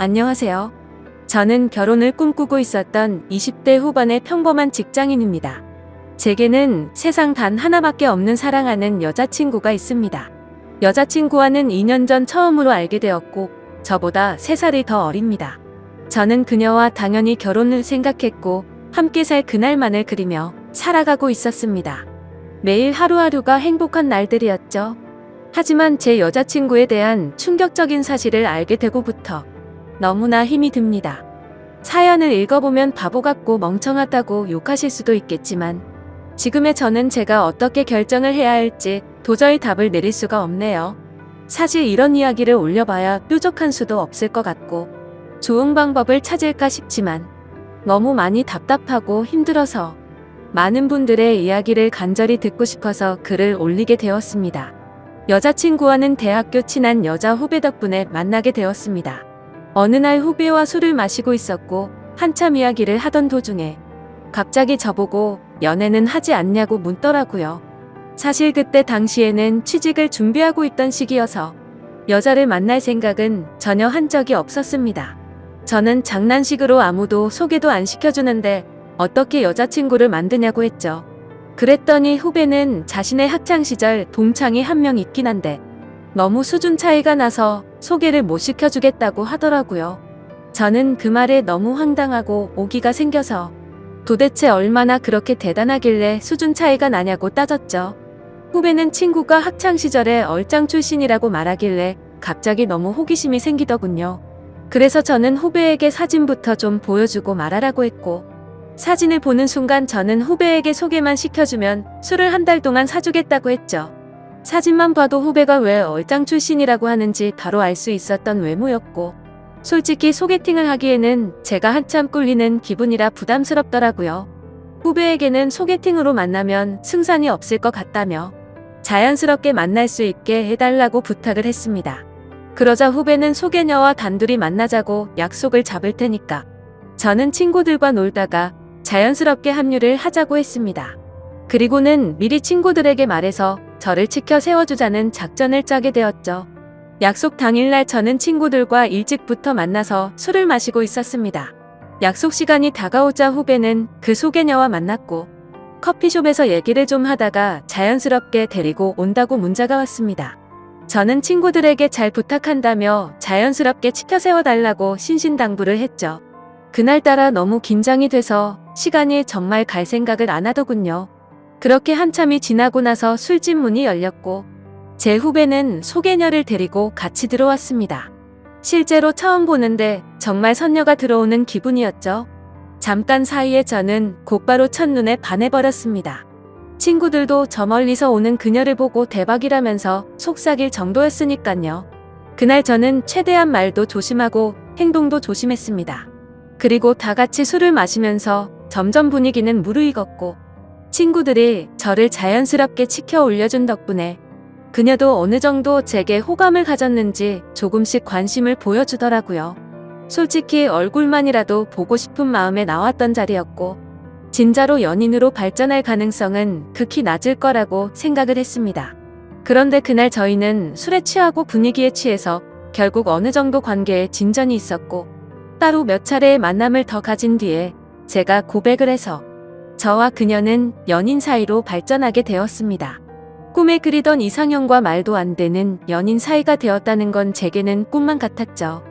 안녕하세요. 저는 결혼을 꿈꾸고 있었던 20대 후반의 평범한 직장인입니다. 제게는 세상 단 하나밖에 없는 사랑하는 여자친구가 있습니다. 여자친구와는 2년 전 처음으로 알게 되었고, 저보다 3살이 더 어립니다. 저는 그녀와 당연히 결혼을 생각했고, 함께 살 그날만을 그리며 살아가고 있었습니다. 매일 하루하루가 행복한 날들이었죠. 하지만 제 여자친구에 대한 충격적인 사실을 알게 되고부터 너무나 힘이 듭니다. 사연을 읽어보면 바보 같고 멍청하다고 욕하실 수도 있겠지만 지금의 저는 제가 어떻게 결정을 해야 할지 도저히 답을 내릴 수가 없네요. 사실 이런 이야기를 올려봐야 뾰족한 수도 없을 것 같고 좋은 방법을 찾을까 싶지만 너무 많이 답답하고 힘들어서 많은 분들의 이야기를 간절히 듣고 싶어서 글을 올리게 되었습니다. 여자친구와는 대학교 친한 여자 후배 덕분에 만나게 되었습니다. 어느 날 후배와 술을 마시고 있었고 한참 이야기를 하던 도중에 갑자기 저보고 연애는 하지 않냐고 묻더라고요. 사실 그때 당시에는 취직을 준비하고 있던 시기여서 여자를 만날 생각은 전혀 한 적이 없었습니다. 저는 장난식으로 아무도 소개도 안 시켜주는데 어떻게 여자친구를 만드냐고 했죠. 그랬더니 후배는 자신의 학창시절 동창이 한 명 있긴 한데 너무 수준 차이가 나서 소개를 못 시켜주겠다고 하더라고요. 저는 그 말에 너무 황당하고 오기가 생겨서 도대체 얼마나 그렇게 대단하길래 수준 차이가 나냐고 따졌죠. 후배는 친구가 학창시절에 얼짱 출신이라고 말하길래 갑자기 너무 호기심이 생기더군요. 그래서 저는 후배에게 사진부터 좀 보여주고 말하라고 했고 사진을 보는 순간 저는 후배에게 소개만 시켜주면 술을 한 달 동안 사주겠다고 했죠. 사진만 봐도 후배가 왜 얼짱 출신이라고 하는지 바로 알 수 있었던 외모였고 솔직히 소개팅을 하기에는 제가 한참 꿀리는 기분이라 부담스럽더라고요. 후배에게는 소개팅으로 만나면 승산이 없을 것 같다며 자연스럽게 만날 수 있게 해달라고 부탁을 했습니다. 그러자 후배는 소개녀와 단둘이 만나자고 약속을 잡을 테니까 저는 친구들과 놀다가 자연스럽게 합류를 하자고 했습니다. 그리고는 미리 친구들에게 말해서 저를 치켜 세워주자는 작전을 짜게 되었죠. 약속 당일날 저는 친구들과 일찍부터 만나서 술을 마시고 있었습니다. 약속 시간이 다가오자 후배는 그 소개녀와 만났고 커피숍에서 얘기를 좀 하다가 자연스럽게 데리고 온다고 문자가 왔습니다. 저는 친구들에게 잘 부탁한다며 자연스럽게 치켜 세워달라고 신신당부를 했죠. 그날따라 너무 긴장이 돼서 시간이 정말 갈 생각을 안 하더군요. 그렇게 한참이 지나고 나서 술집 문이 열렸고 제 후배는 소개녀를 데리고 같이 들어왔습니다. 실제로 처음 보는데 정말 선녀가 들어오는 기분이었죠. 잠깐 사이에 저는 곧바로 첫눈에 반해버렸습니다. 친구들도 저 멀리서 오는 그녀를 보고 대박이라면서 속삭일 정도였으니깐요. 그날 저는 최대한 말도 조심하고 행동도 조심했습니다. 그리고 다 같이 술을 마시면서 점점 분위기는 무르익었고 친구들이 저를 자연스럽게 치켜 올려준 덕분에 그녀도 어느 정도 제게 호감을 가졌는지 조금씩 관심을 보여주더라고요. 솔직히 얼굴만이라도 보고 싶은 마음에 나왔던 자리였고 진짜로 연인으로 발전할 가능성은 극히 낮을 거라고 생각을 했습니다. 그런데 그날 저희는 술에 취하고 분위기에 취해서 결국 어느 정도 관계에 진전이 있었고 따로 몇 차례의 만남을 더 가진 뒤에 제가 고백을 해서 저와 그녀는 연인 사이로 발전하게 되었습니다. 꿈에 그리던 이상형과 말도 안 되는 연인 사이가 되었다는 건 제게는 꿈만 같았죠.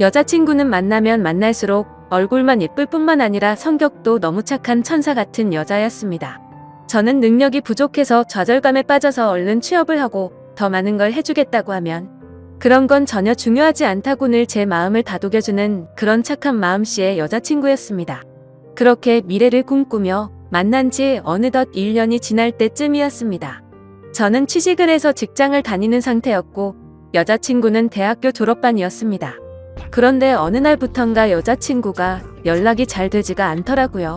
여자친구는 만나면 만날수록 얼굴만 예쁠 뿐만 아니라 성격도 너무 착한 천사 같은 여자였습니다. 저는 능력이 부족해서 좌절감에 빠져서 얼른 취업을 하고 더 많은 걸 해주겠다고 하면 그런 건 전혀 중요하지 않다고 늘 제 마음을 다독여주는 그런 착한 마음씨의 여자친구였습니다. 그렇게 미래를 꿈꾸며 만난 지 어느덧 1년이 지날 때쯤이었습니다. 저는 취직을 해서 직장을 다니는 상태였고 여자친구는 대학교 졸업반이었습니다. 그런데 어느 날부턴가 여자친구가 연락이 잘 되지가 않더라고요.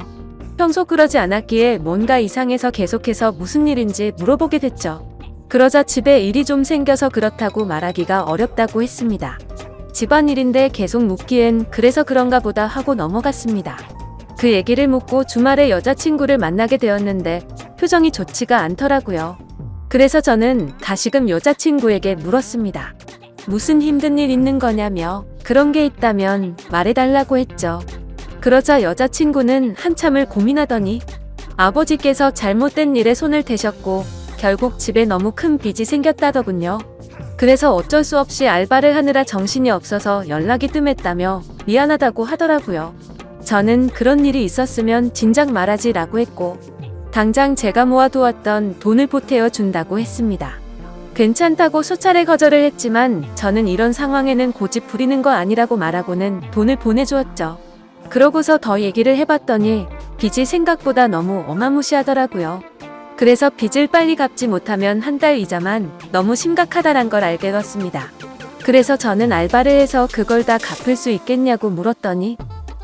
평소 그러지 않았기에 뭔가 이상해서 계속해서 무슨 일인지 물어보게 됐죠. 그러자 집에 일이 좀 생겨서 그렇다고 말하기가 어렵다고 했습니다. 집안일인데 계속 묻기엔 그래서 그런가 보다 하고 넘어갔습니다. 그 얘기를 묻고 주말에 여자친구를 만나게 되었는데 표정이 좋지가 않더라고요. 그래서 저는 다시금 여자친구에게 물었습니다. 무슨 힘든 일 있는 거냐며 그런 게 있다면 말해달라고 했죠. 그러자 여자친구는 한참을 고민하더니 아버지께서 잘못된 일에 손을 대셨고 결국 집에 너무 큰 빚이 생겼다더군요. 그래서 어쩔 수 없이 알바를 하느라 정신이 없어서 연락이 뜸했다며 미안하다고 하더라고요. 저는 그런 일이 있었으면 진작 말하지라고 했고 당장 제가 모아두었던 돈을 보태어 준다고 했습니다. 괜찮다고 수차례 거절을 했지만 저는 이런 상황에는 고집 부리는 거 아니라고 말하고는 돈을 보내주었죠. 그러고서 더 얘기를 해봤더니 빚이 생각보다 너무 어마무시하더라고요. 그래서 빚을 빨리 갚지 못하면 한 달 이자만 너무 심각하다란 걸 알게 됐습니다. 그래서 저는 알바를 해서 그걸 다 갚을 수 있겠냐고 물었더니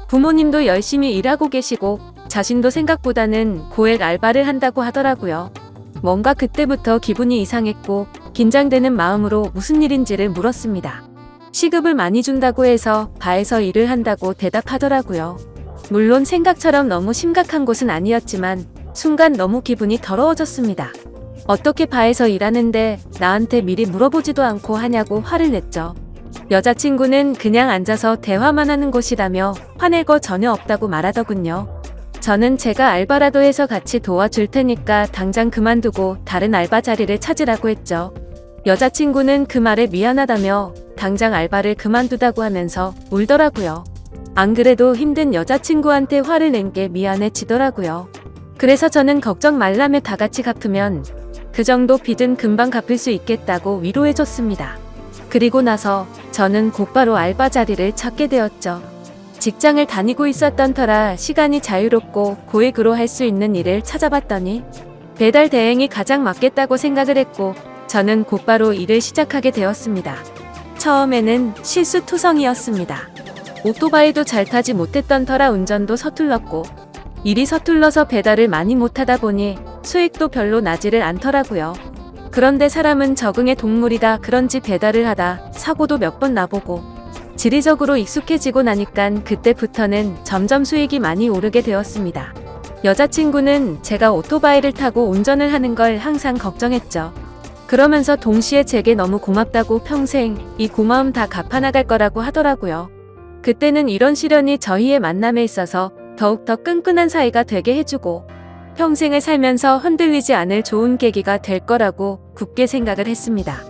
부모님도 열심히 일하고 계시고 자신도 생각보다는 고액 알바를 한다고 하더라고요. 뭔가 그때부터 기분이 이상했고 긴장되는 마음으로 무슨 일인지를 물었습니다. 시급을 많이 준다고 해서 바에서 일을 한다고 대답하더라고요. 물론 생각처럼 너무 심각한 곳은 아니었지만 순간 너무 기분이 더러워졌습니다. 어떻게 바에서 일하는데 나한테 미리 물어보지도 않고 하냐고 화를 냈죠. 여자친구는 그냥 앉아서 대화만 하는 곳이라며 화낼 거 전혀 없다고 말하더군요. 저는 제가 알바라도 해서 같이 도와줄 테니까 당장 그만두고 다른 알바 자리를 찾으라고 했죠. 여자친구는 그 말에 미안하다며 당장 알바를 그만두다고 하면서 울더라고요. 안 그래도 힘든 여자친구한테 화를 낸 게 미안해지더라고요. 그래서 저는 걱정 말라며 다 같이 갚으면 그 정도 빚은 금방 갚을 수 있겠다고 위로해줬습니다. 그리고 나서 저는 곧바로 알바 자리를 찾게 되었죠. 직장을 다니고 있었던 터라 시간이 자유롭고 고액으로 할 수 있는 일을 찾아봤더니 배달 대행이 가장 맞겠다고 생각을 했고 저는 곧바로 일을 시작하게 되었습니다. 처음에는 실수투성이었습니다. 오토바이도 잘 타지 못했던 터라 운전도 서툴렀고 일이 서툴러서 배달을 많이 못하다 보니 수익도 별로 나지를 않더라고요. 그런데 사람은 적응의 동물이다 그런지 배달을 하다 사고도 몇 번 나보고 지리적으로 익숙해지고 나니깐 그때부터는 점점 수익이 많이 오르게 되었습니다. 여자친구는 제가 오토바이를 타고 운전을 하는 걸 항상 걱정했죠. 그러면서 동시에 제게 너무 고맙다고 평생 이 고마움 다 갚아나갈 거라고 하더라고요. 그때는 이런 시련이 저희의 만남에 있어서 더욱더 끈끈한 사이가 되게 해주고 평생을 살면서 흔들리지 않을 좋은 계기가 될 거라고 굳게 생각을 했습니다.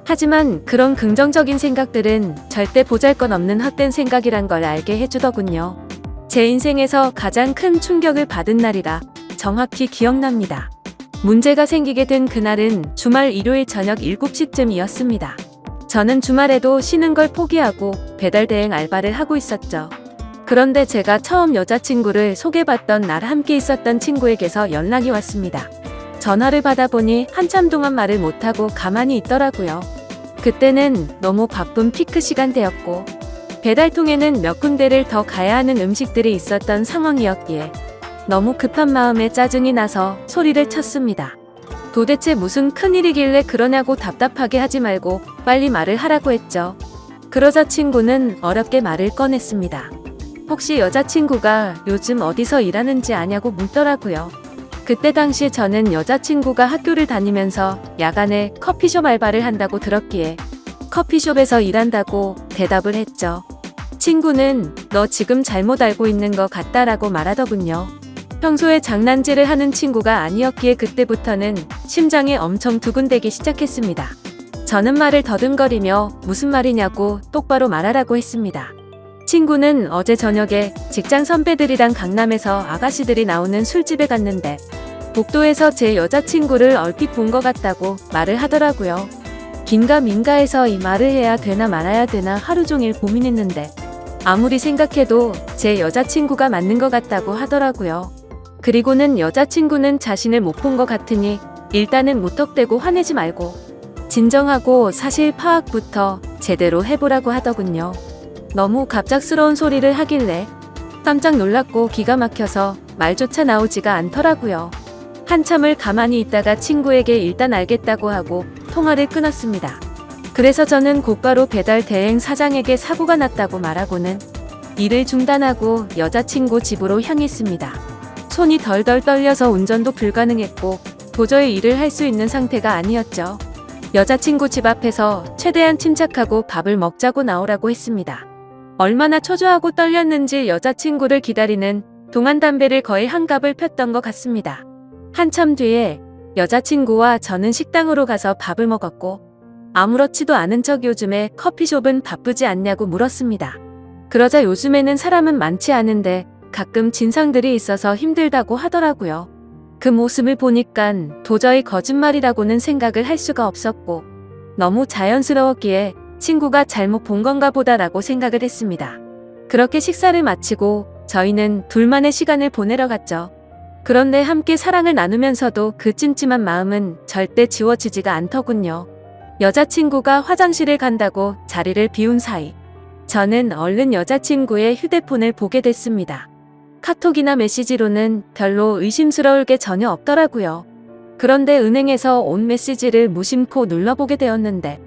하지만 그런 긍정적인 생각들은 절대 보잘것없는 헛된 생각이란 걸 알게 해주더군요. 제 인생에서 가장 큰 충격을 받은 날이라 정확히 기억납니다. 문제가 생기게 된 그날은 주말 일요일 저녁 7시쯤이었습니다. 저는 주말에도 쉬는 걸 포기하고 배달 대행 알바를 하고 있었죠. 그런데 제가 처음 여자친구를 소개받던 날 함께 있었던 친구에게서 연락이 왔습니다. 전화를 받아보니 한참 동안 말을 못하고 가만히 있더라고요. 그때는 너무 바쁜 피크 시간대였고 배달통에는 몇 군데를 더 가야 하는 음식들이 있었던 상황이었기에 너무 급한 마음에 짜증이 나서 소리를 쳤습니다. 도대체 무슨 큰일이길래 그러냐고 답답하게 하지 말고 빨리 말을 하라고 했죠. 그러자 친구는 어렵게 말을 꺼냈습니다. 혹시 여자친구가 요즘 어디서 일하는지 아냐고 묻더라고요. 그때 당시 저는 여자친구가 학교를 다니면서 야간에 커피숍 알바를 한다고 들었기에 커피숍에서 일한다고 대답을 했죠. 친구는 너 지금 잘못 알고 있는 것 같다라고 말하더군요. 평소에 장난질을 하는 친구가 아니었기에 그때부터는 심장이 엄청 두근대기 시작했습니다. 저는 말을 더듬거리며 무슨 말이냐고 똑바로 말하라고 했습니다. 친구는 어제 저녁에 직장 선배들이랑 강남에서 아가씨들이 나오는 술집에 갔는데 복도에서 제 여자친구를 얼핏 본 것 같다고 말을 하더라고요. 긴가민가해서 이 말을 해야 되나 말아야 되나 하루 종일 고민했는데 아무리 생각해도 제 여자친구가 맞는 것 같다고 하더라고요. 그리고는 여자친구는 자신을 못 본 것 같으니 일단은 무턱대고 화내지 말고 진정하고 사실 파악부터 제대로 해보라고 하더군요. 너무 갑작스러운 소리를 하길래 깜짝 놀랐고 기가 막혀서 말조차 나오지가 않더라고요. 한참을 가만히 있다가 친구에게 일단 알겠다고 하고 통화를 끊었습니다. 그래서 저는 곧바로 배달 대행 사장에게 사고가 났다고 말하고는 일을 중단하고 여자친구 집으로 향했습니다. 손이 덜덜 떨려서 운전도 불가능했고 도저히 일을 할 수 있는 상태가 아니었죠. 여자친구 집 앞에서 최대한 침착하고 밥을 먹자고 나오라고 했습니다. 얼마나 초조하고 떨렸는지 여자친구를 기다리는 동안 담배를 거의 한갑을 폈던 것 같습니다. 한참 뒤에 여자친구와 저는 식당으로 가서 밥을 먹었고 아무렇지도 않은 척 요즘에 커피숍은 바쁘지 않냐고 물었습니다. 그러자 요즘에는 사람은 많지 않은데 가끔 진상들이 있어서 힘들다고 하더라고요. 그 모습을 보니깐 도저히 거짓말이라고는 생각을 할 수가 없었고 너무 자연스러웠기에 친구가 잘못 본 건가 보다라고 생각을 했습니다. 그렇게 식사를 마치고 저희는 둘만의 시간을 보내러 갔죠. 그런데 함께 사랑을 나누면서도 그 찜찜한 마음은 절대 지워지지가 않더군요. 여자친구가 화장실을 간다고 자리를 비운 사이 저는 얼른 여자친구의 휴대폰을 보게 됐습니다. 카톡이나 메시지로는 별로 의심스러울 게 전혀 없더라고요. 그런데 은행에서 온 메시지를 무심코 눌러보게 되었는데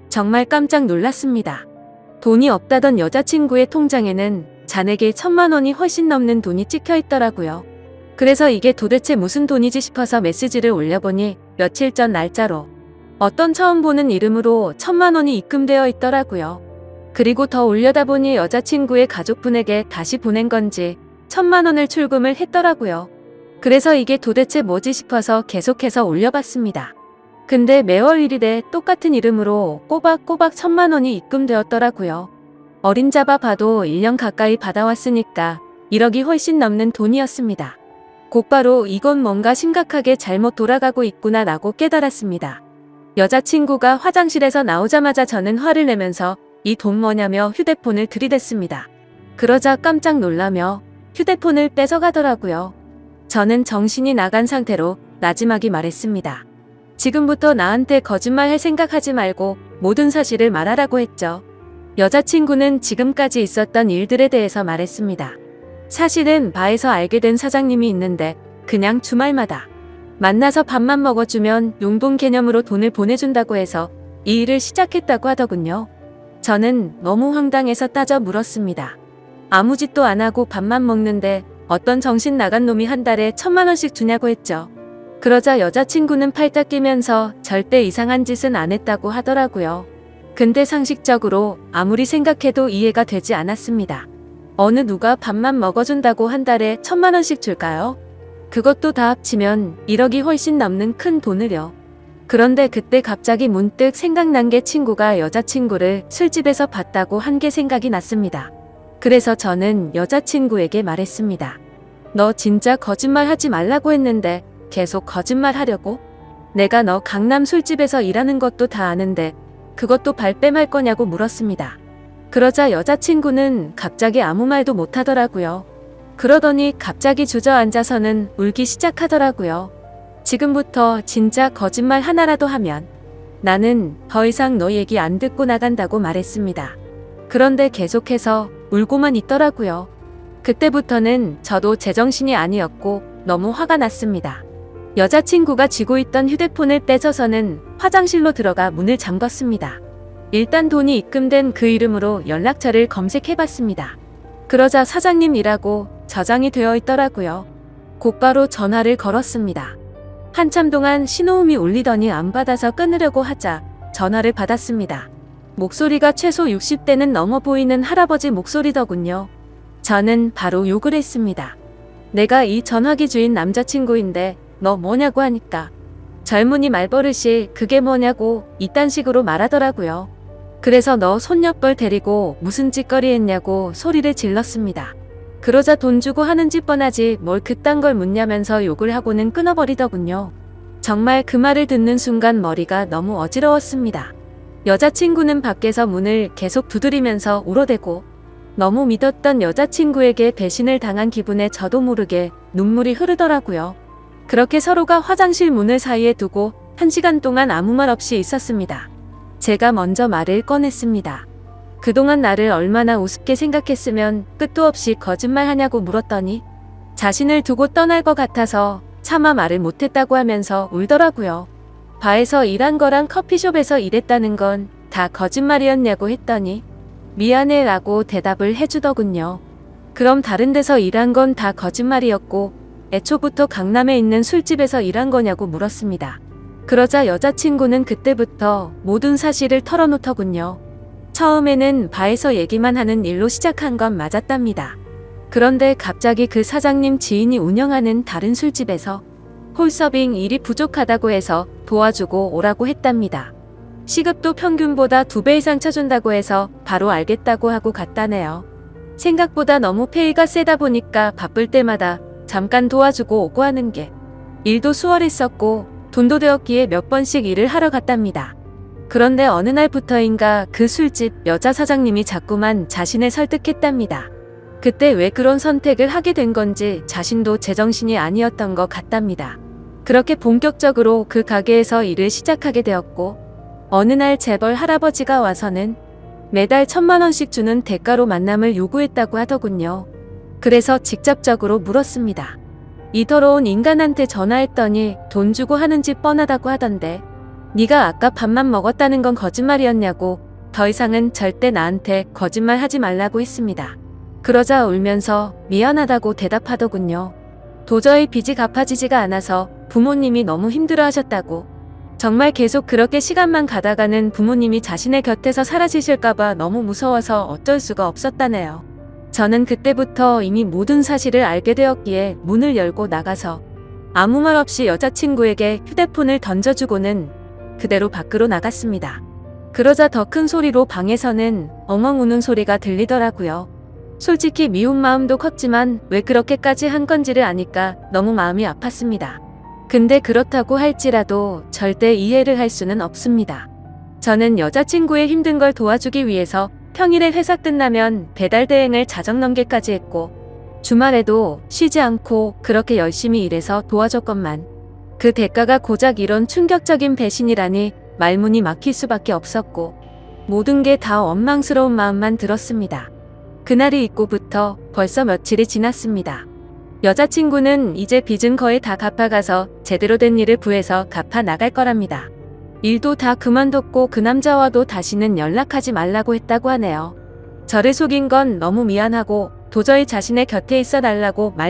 정말 깜짝 놀랐습니다. 돈이 없다던 여자친구의 통장에는 잔액의 1,000만 원이 훨씬 넘는 돈이 찍혀 있더라고요. 그래서 이게 도대체 무슨 돈이지 싶어서 메시지를 올려보니 며칠 전 날짜로 어떤 처음 보는 이름으로 1,000만 원이 입금되어 있더라고요. 그리고 더 올려다보니 여자친구의 가족분에게 다시 보낸 건지 1,000만 원을 출금을 했더라고요. 그래서 이게 도대체 뭐지 싶어서 계속해서 올려봤습니다. 근데 매월 1일에 똑같은 이름으로 꼬박꼬박 1,000만 원이 입금되었더라고요. 어림잡아 봐도 1년 가까이 받아왔으니까 1억이 훨씬 넘는 돈이었습니다. 곧바로 이건 뭔가 심각하게 잘못 돌아가고 있구나 라고 깨달았습니다. 여자친구가 화장실에서 나오자마자 저는 화를 내면서 이 돈 뭐냐며 휴대폰을 들이댔습니다. 그러자 깜짝 놀라며 휴대폰을 뺏어가더라고요. 저는 정신이 나간 상태로 나지막이 말했습니다. 지금부터 나한테 거짓말할 생각하지 말고 모든 사실을 말하라고 했죠. 여자친구는 지금까지 있었던 일들에 대해서 말했습니다. 사실은 바에서 알게 된 사장님이 있는데 그냥 주말마다 만나서 밥만 먹어주면 용돈 개념으로 돈을 보내준다고 해서 이 일을 시작했다고 하더군요. 저는 너무 황당해서 따져 물었습니다. 아무 짓도 안 하고 밥만 먹는데 어떤 정신 나간 놈이 한 달에 1,000만 원씩 주냐고 했죠. 그러자 여자친구는 팔딱 끼면서 절대 이상한 짓은 안 했다고 하더라고요. 근데 상식적으로 아무리 생각해도 이해가 되지 않았습니다. 어느 누가 밥만 먹어준다고 한 달에 1,000만 원씩 줄까요? 그것도 다 합치면 1억이 훨씬 넘는 큰 돈을요. 그런데 그때 갑자기 문득 생각난 게 친구가 여자친구를 술집에서 봤다고 한 게 생각이 났습니다. 그래서 저는 여자친구에게 말했습니다. 너 진짜 거짓말 하지 말라고 했는데 계속 거짓말 하려고? 내가 너 강남 술집에서 일하는 것도 다 아는데 그것도 발뺌할 거냐고 물었습니다. 그러자 여자친구는 갑자기 아무 말도 못 하더라고요. 그러더니 갑자기 주저앉아서는 울기 시작하더라고요. 지금부터 진짜 거짓말 하나라도 하면 나는 더 이상 너 얘기 안 듣고 나간다고 말했습니다. 그런데 계속해서 울고만 있더라고요. 그때부터는 저도 제정신이 아니었고 너무 화가 났습니다. 여자친구가 쥐고 있던 휴대폰을 떼서서는 화장실로 들어가 문을 잠궜습니다. 일단 돈이 입금된 그 이름으로 연락처를 검색해봤습니다. 그러자 사장님이라고 저장이 되어 있더라고요. 곧바로 전화를 걸었습니다. 한참 동안 신호음이 울리더니 안 받아서 끊으려고 하자 전화를 받았습니다. 목소리가 최소 60대는 넘어 보이는 할아버지 목소리더군요. 저는 바로 욕을 했습니다. 내가 이 전화기 주인 남자친구인데 너 뭐냐고 하니까 젊은이 말버릇이 그게 뭐냐고 이딴 식으로 말하더라고요. 그래서 너 손녀뻘 데리고 무슨 짓거리 했냐고 소리를 질렀습니다. 그러자 돈 주고 하는 짓 뻔하지 뭘 그딴 걸 묻냐면서 욕을 하고는 끊어버리더군요. 정말 그 말을 듣는 순간 머리가 너무 어지러웠습니다. 여자친구는 밖에서 문을 계속 두드리면서 울어대고 너무 믿었던 여자친구에게 배신을 당한 기분에 저도 모르게 눈물이 흐르더라고요. 그렇게 서로가 화장실 문을 사이에 두고 1시간 동안 아무 말 없이 있었습니다. 제가 먼저 말을 꺼냈습니다. 그동안 나를 얼마나 우습게 생각했으면 끝도 없이 거짓말하냐고 물었더니 자신을 두고 떠날 것 같아서 차마 말을 못했다고 하면서 울더라고요. 바에서 일한 거랑 커피숍에서 일했다는 건 다 거짓말이었냐고 했더니 미안해 라고 대답을 해주더군요. 그럼 다른 데서 일한 건 다 거짓말이었고 애초부터 강남에 있는 술집에서 일한 거냐고 물었습니다. 그러자 여자친구는 그때부터 모든 사실을 털어놓더군요. 처음에는 바에서 얘기만 하는 일로 시작한 건 맞았답니다. 그런데 갑자기 그 사장님 지인이 운영하는 다른 술집에서 홀서빙 일이 부족하다고 해서 도와주고 오라고 했답니다. 시급도 평균보다 2배 이상 쳐준다고 해서 바로 알겠다고 하고 갔다네요. 생각보다 너무 페이가 세다 보니까 바쁠 때마다 잠깐 도와주고 오고 하는 게 일도 수월했었고 돈도 되었기에 몇 번씩 일을 하러 갔답니다. 그런데 어느 날부터인가 그 술집 여자 사장님이 자꾸만 자신을 설득했답니다. 그때 왜 그런 선택을 하게 된 건지 자신도 제정신이 아니었던 것 같답니다. 그렇게 본격적으로 그 가게에서 일을 시작하게 되었고 어느 날 재벌 할아버지가 와서는 매달 1,000만 원씩 주는 대가로 만남을 요구했다고 하더군요. 그래서 직접적으로 물었습니다. 이 더러운 인간한테 전화했더니 돈 주고 하는 집 뻔하다고 하던데 네가 아까 밥만 먹었다는 건 거짓말이었냐고 더 이상은 절대 나한테 거짓말 하지 말라고 했습니다. 그러자 울면서 미안하다고 대답하더군요. 도저히 빚이 갚아지지가 않아서 부모님이 너무 힘들어하셨다고. 정말 계속 그렇게 시간만 가다가는 부모님이 자신의 곁에서 사라지실까봐 너무 무서워서 어쩔 수가 없었다네요. 저는 그때부터 이미 모든 사실을 알게 되었기에 문을 열고 나가서 아무 말 없이 여자친구에게 휴대폰을 던져주고는 그대로 밖으로 나갔습니다. 그러자 더 큰 소리로 방에서는 엉엉 우는 소리가 들리더라고요. 솔직히 미운 마음도 컸지만 왜 그렇게까지 한 건지를 아니까 너무 마음이 아팠습니다. 근데 그렇다고 할지라도 절대 이해를 할 수는 없습니다. 저는 여자친구의 힘든 걸 도와주기 위해서 평일에 회사 끝나면 배달 대행을 자정 넘게까지 했고 주말에도 쉬지 않고 그렇게 열심히 일해서 도와줬건만 그 대가가 고작 이런 충격적인 배신이라니 말문이 막힐 수밖에 없었고 모든 게 다 원망스러운 마음만 들었습니다. 그날이 있고부터 벌써 며칠이 지났습니다. 여자친구는 이제 빚은 거의 다 갚아가서 제대로 된 일을 구해서 갚아 나갈 거랍니다. 일도 다 그만뒀고 그 남자와도 다시는 연락하지 말라고 했다고 하네요. 저를 속인 건 너무 미안하고 도저히 자신의 곁에 있어 달라고 말